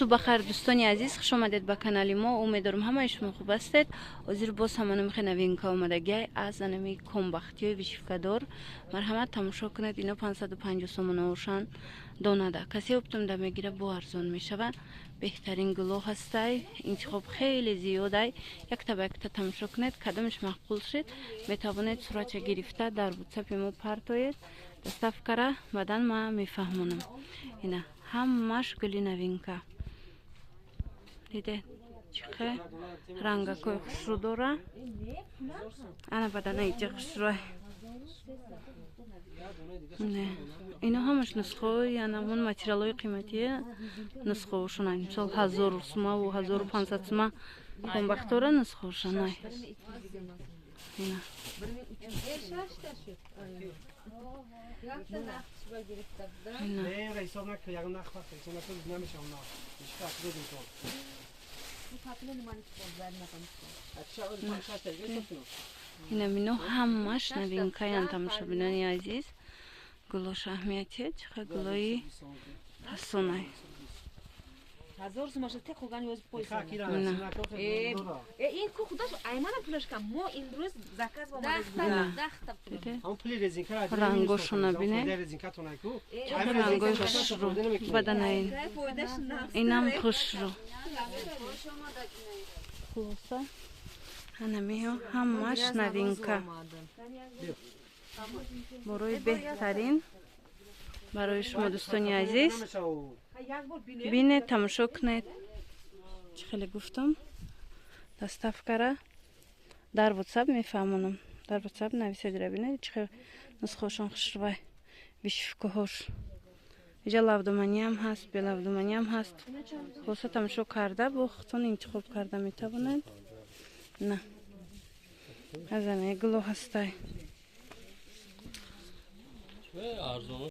صبح خیر دوستانی عزیز، خوش آمدید به کانال ما. امیدوارم همه شما خوب هستید. حاضر باز همانم خیلی نوینکا آمدگی از نمی کمبختی و ویشفکدار مرحمت تماشا کنید. اینا 550 سومن اوشان دانه کسی افتم ده میگیره با ارزان میشود. بهترین گلو هستی، انتخاب خیلی زیاده. یک تا تماشا کنید، کدامش مقبول شد میتوانید صورت گرفته در واتساپ ما پرتوید دستف کره بعدن ما میفهمونم. اینا همش گلی نوینکا دیده چخه رنگا که خوشرو داره. انا بدن ایجا خوشروه. نه اینا همش نسخه یا نمون ماتریال های قیمتیه. نسخه هاشون این مثال 1000 سومه و 1500 سومه کمبختوره نسخه هاشون نه. اینا اینا منو همش نوینکاین تماشا بینانی عزیز. گلوش اهمیتیه چخه گلوی حسونه. 1000 сумаш те коган ёз поисам. Ин ку худаш аймана пулашка мо имрӯз заказ ба дахта دیده رنگوشون بینه رنگوی خوش رو بدن این اینم خوش رو خلاصه هنمیه همش نوینکا برای بهترین برای شما دوستانی عزیز بینه تماشا کنید. چه خیلی گفتم دستف کره در واتساپ میفهمونم. در واتساپ نویسید را بینید چه نسخه‌شون خوش رو ویشفکه هاش. اینجا لابدومانی هم هست، بی لابدومانی هم هست. خلاصه تماشا کرده با خودتون انتخاب کرده میتوانید. نه از این گلو هسته.